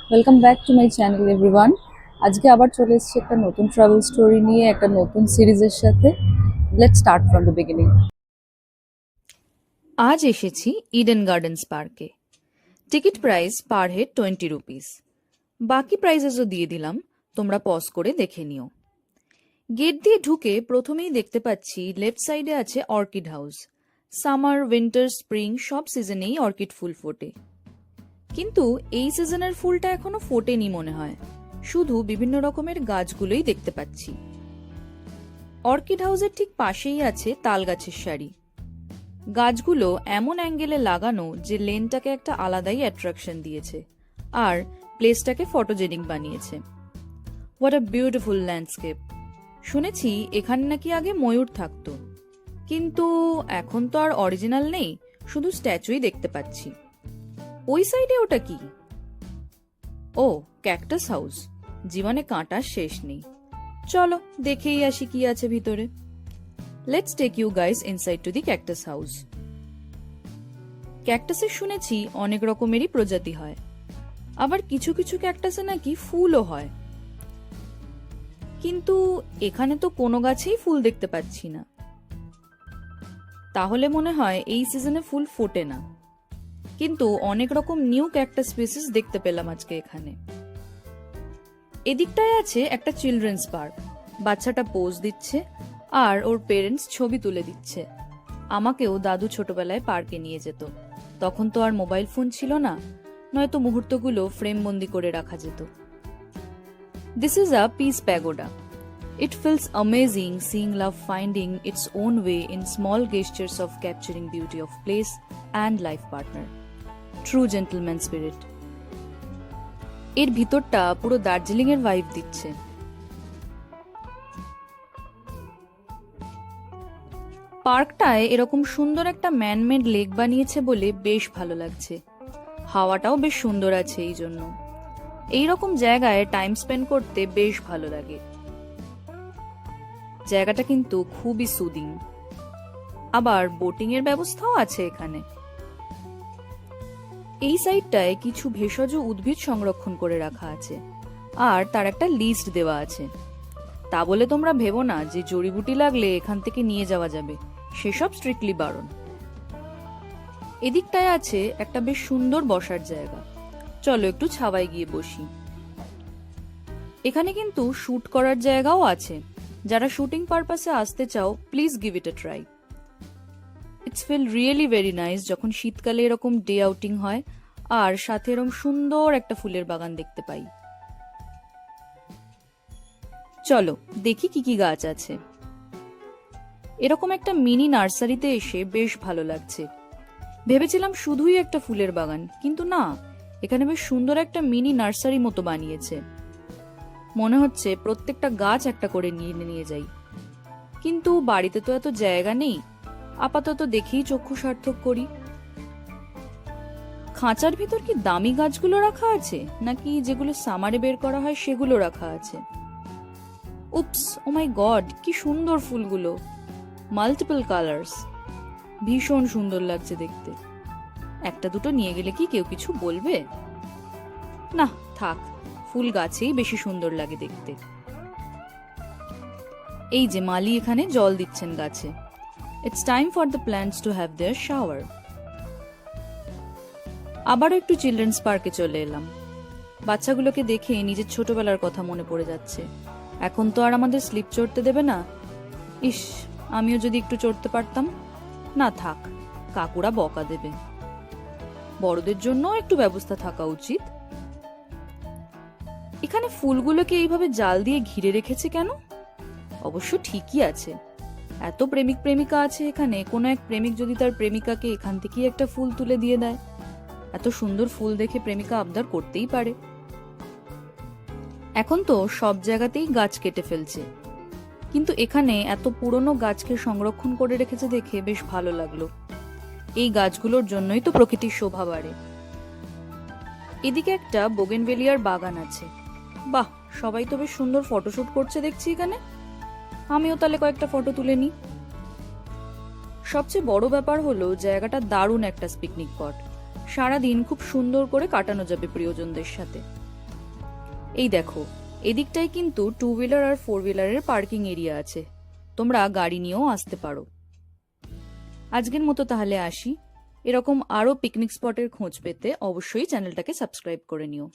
Welcome back to my channel everyone. আজকে আবার চলে এসেছি একটা নতুন ট্রাভেল স্টোরি নিয়ে, একটা নতুন সিরিজের সাথে। Let's start from the beginning. আজ এসেছি ইডেন গার্ডেন্স পার্কে। Ticket price per head 20 rupees. বাকি প্রাইসেসও দিয়ে দিলাম, তোমরা পজ করে দেখে নিও। গেট দিয়ে ঢুকে প্রথমেই দেখতে পাচ্ছি লেফট সাইডে আছে orchid house. Summer, winter, spring সব সিজনেই অর্কিড ফুল ফোটে, কিন্তু এই সিজনের ফুলটা এখনো ফোটেনি মনে হয়, শুধু বিভিন্ন রকমের গাছগুলোই দেখতে পাচ্ছি। অর্কিড হাউসের ঠিক পাশেই আছে তাল গাছের সারি। গাছগুলো এমন অ্যাঙ্গেলে লাগানো যে লেনটাকে একটা আলাদাই অ্যাট্রাকশন দিয়েছে আর প্লেসটাকে ফটোজেনিক বানিয়েছে। What a beautiful landscape. শুনেছি এখানে নাকি আগে ময়ূর থাকতো, কিন্তু এখন তো আর অরিজিনাল নেই, শুধু স্ট্যাচুই দেখতে পাচ্ছি। ওই সাইডে ওটা কি? ও, ক্যাকটাস হাউস। জীবনে কাঁটার শেষ নেই। চলো দেখেই আসি কি আছে ভিতরে। Let's take you guys inside to the cactus house. ক্যাকটাসে শুনেছি অনেক রকমেরই প্রজাতি হয়, আবার কিছু কিছু ক্যাকটাসে নাকি ফুলও হয়, কিন্তু এখানে তো কোনো গাছেই ফুল দেখতে পাচ্ছি না। তাহলে মনে হয় এই সিজনে ফুল ফোটে না, কিন্তু অনেক রকম নিউ ক্যাকটাস স্পিসিস দেখতে পেলাম আজকে এখানে। এদিকটায় আছে একটা চিলড্রেন্স পার্ক। বাচ্চাটা পোজ দিচ্ছে আর ওর পেরেন্টস ছবি তুলে দিচ্ছে। আমাকেও দাদু ছোটবেলায় পার্কে নিয়ে যেত, তখন তো আর মোবাইল ফোন ছিল না, নয়তো মুহূর্তগুলো ফ্রেম বন্দি করে রাখা যেত। This is a piece pagoda. It feels amazing seeing love finding its own way in small gestures of capturing beauty of place and life partner. True gentleman spirit. এর ভিতরটা পুরো দার্জিলিং এর ভাইব দিচ্ছে। পার্কটায় এরকম সুন্দর একটা ম্যানমেড লেক বানিয়েছে বলে বেশ ভালো লাগছে। হাওয়াটাও বেশ সুন্দর আছে, এই জন্য এইরকম জায়গায় টাইম স্পেন্ড করতে বেশ ভালো লাগে। জায়গাটা কিন্তু খুবই সুদিং, আবার বোটিং এর ব্যবস্থাও আছে এখানে। এই সাইডটায় কিছু ভেষজ উদ্ভিদ সংরক্ষণ করে রাখা আছে আর তার একটা লিস্ট দেওয়া আছে। তা বলে তোমরা ভেবো না যে জড়িবুটি লাগলে এখান থেকে নিয়ে যাওয়া যাবে, সেসব স্ট্রিক্টলি বারণ। এদিকটায় আছে একটা বেশ সুন্দর বসার জায়গা, চলো একটু ছাওয়ায় গিয়ে বসি। এখানে কিন্তু শুট করার জায়গাও আছে, যারা শুটিং পারপাসে আসতে চাও please give it a try. It's feel really very nice যখন শীতকালে এরকম ডে আউটিং হয় আর সাথে এরকম সুন্দর একটা ফুলের বাগান দেখতে পাই। চলো দেখি কি কি গাছ আছে। এরকম একটা মিনি নার্সারিতে এসে বেশ ভালো লাগছে। ভেবেছিলাম শুধুই একটা ফুলের বাগান, কিন্তু না, এখানে বেশ সুন্দর একটা মিনি নার্সারি মতো বানিয়েছে। মনে হচ্ছে প্রত্যেকটা গাছ একটা করে নিয়ে নিয়ে যাই, কিন্তু বাড়িতে তো এত জায়গা নেই, আপাতত দেখেই চক্ষু সার্থক করি। খাঁচার ভিতর কি দামি গাছগুলো রাখা আছে, নাকি যেগুলো সামারে বের করা হয় সেগুলো রাখা আছে? উপস, ও মাই গড, কি সুন্দর ফুলগুলো, মাল্টিপল কালার্স, ভীষণ সুন্দর লাগছে দেখতে। একটা দুটো নিয়ে গেলে কি কেউ কিছু বলবে? না থাক, ফুল গাছেই বেশি সুন্দর লাগে দেখতে। এই যে মালি এখানে জল দিচ্ছেন গাছে। It's time for the plants to have their shower. আবারও একটু চিলড্রেন্স পার্কে চলে এলাম। বাচ্চাগুলোকে দেখে নিজের ছোটবেলার কথা মনে পড়ে যাচ্ছে। এখন তো আর আমাদের স্লিপ চড়তে দেবে না। ইস, আমিও যদি একটু চড়তে পারতাম। না থাক, কাকুরা বকা দেবে। বড়দের জন্য একটু ব্যবস্থা থাকা উচিত। এখানে ফুলগুলোকে এইভাবে জাল দিয়ে ঘিরে রেখেছে কেন? অবশ্য ঠিকই আছে, এত প্রেমিক প্রেমিকা আছে এখানে, কোনো এক প্রেমিক যদি তার প্রেমিকাকে এখান থেকেই একটা ফুল তুলে দিয়ে দেয়, এত সুন্দর ফুল দেখে প্রেমিকা আবদার করতেই পারে। এখন তো সব জায়গাতেই গাছ কেটে ফেলছে, কিন্তু এখানে এত পুরনো গাছকে সংরক্ষণ করে রেখেছে দেখে বেশ ভালো লাগলো। এই গাছগুলোর জন্যই তো প্রকৃতির শোভা বাড়ে। এদিকে একটা বোগেনভেলিয়ার বাগান আছে। বাহ, সবাই তো বেশ সুন্দর ফটোশুট করছে দেখছি এখানে। আমিও তাহলে কয়েকটা ফটো তুলে নিই। সবচেয়ে বড় ব্যাপার হলো জায়গাটা দারুণ একটা পিকনিক স্পট। সারাদিন খুব সুন্দর করে কাটানো যাবে প্রিয়জনদের সাথে। এই দেখো, এদিকটায় কিন্তু 2 হুইলার আর 4 হুইলারের পার্কিং এরিয়া আছে, তোমরা গাড়ি নিয়েও আসতে পারো। আজকের মতো তাহলে আসি। এরকম আরও পিকনিক স্পটের খোঁজ পেতে অবশ্যই চ্যানেলটাকে সাবস্ক্রাইব করে নিও।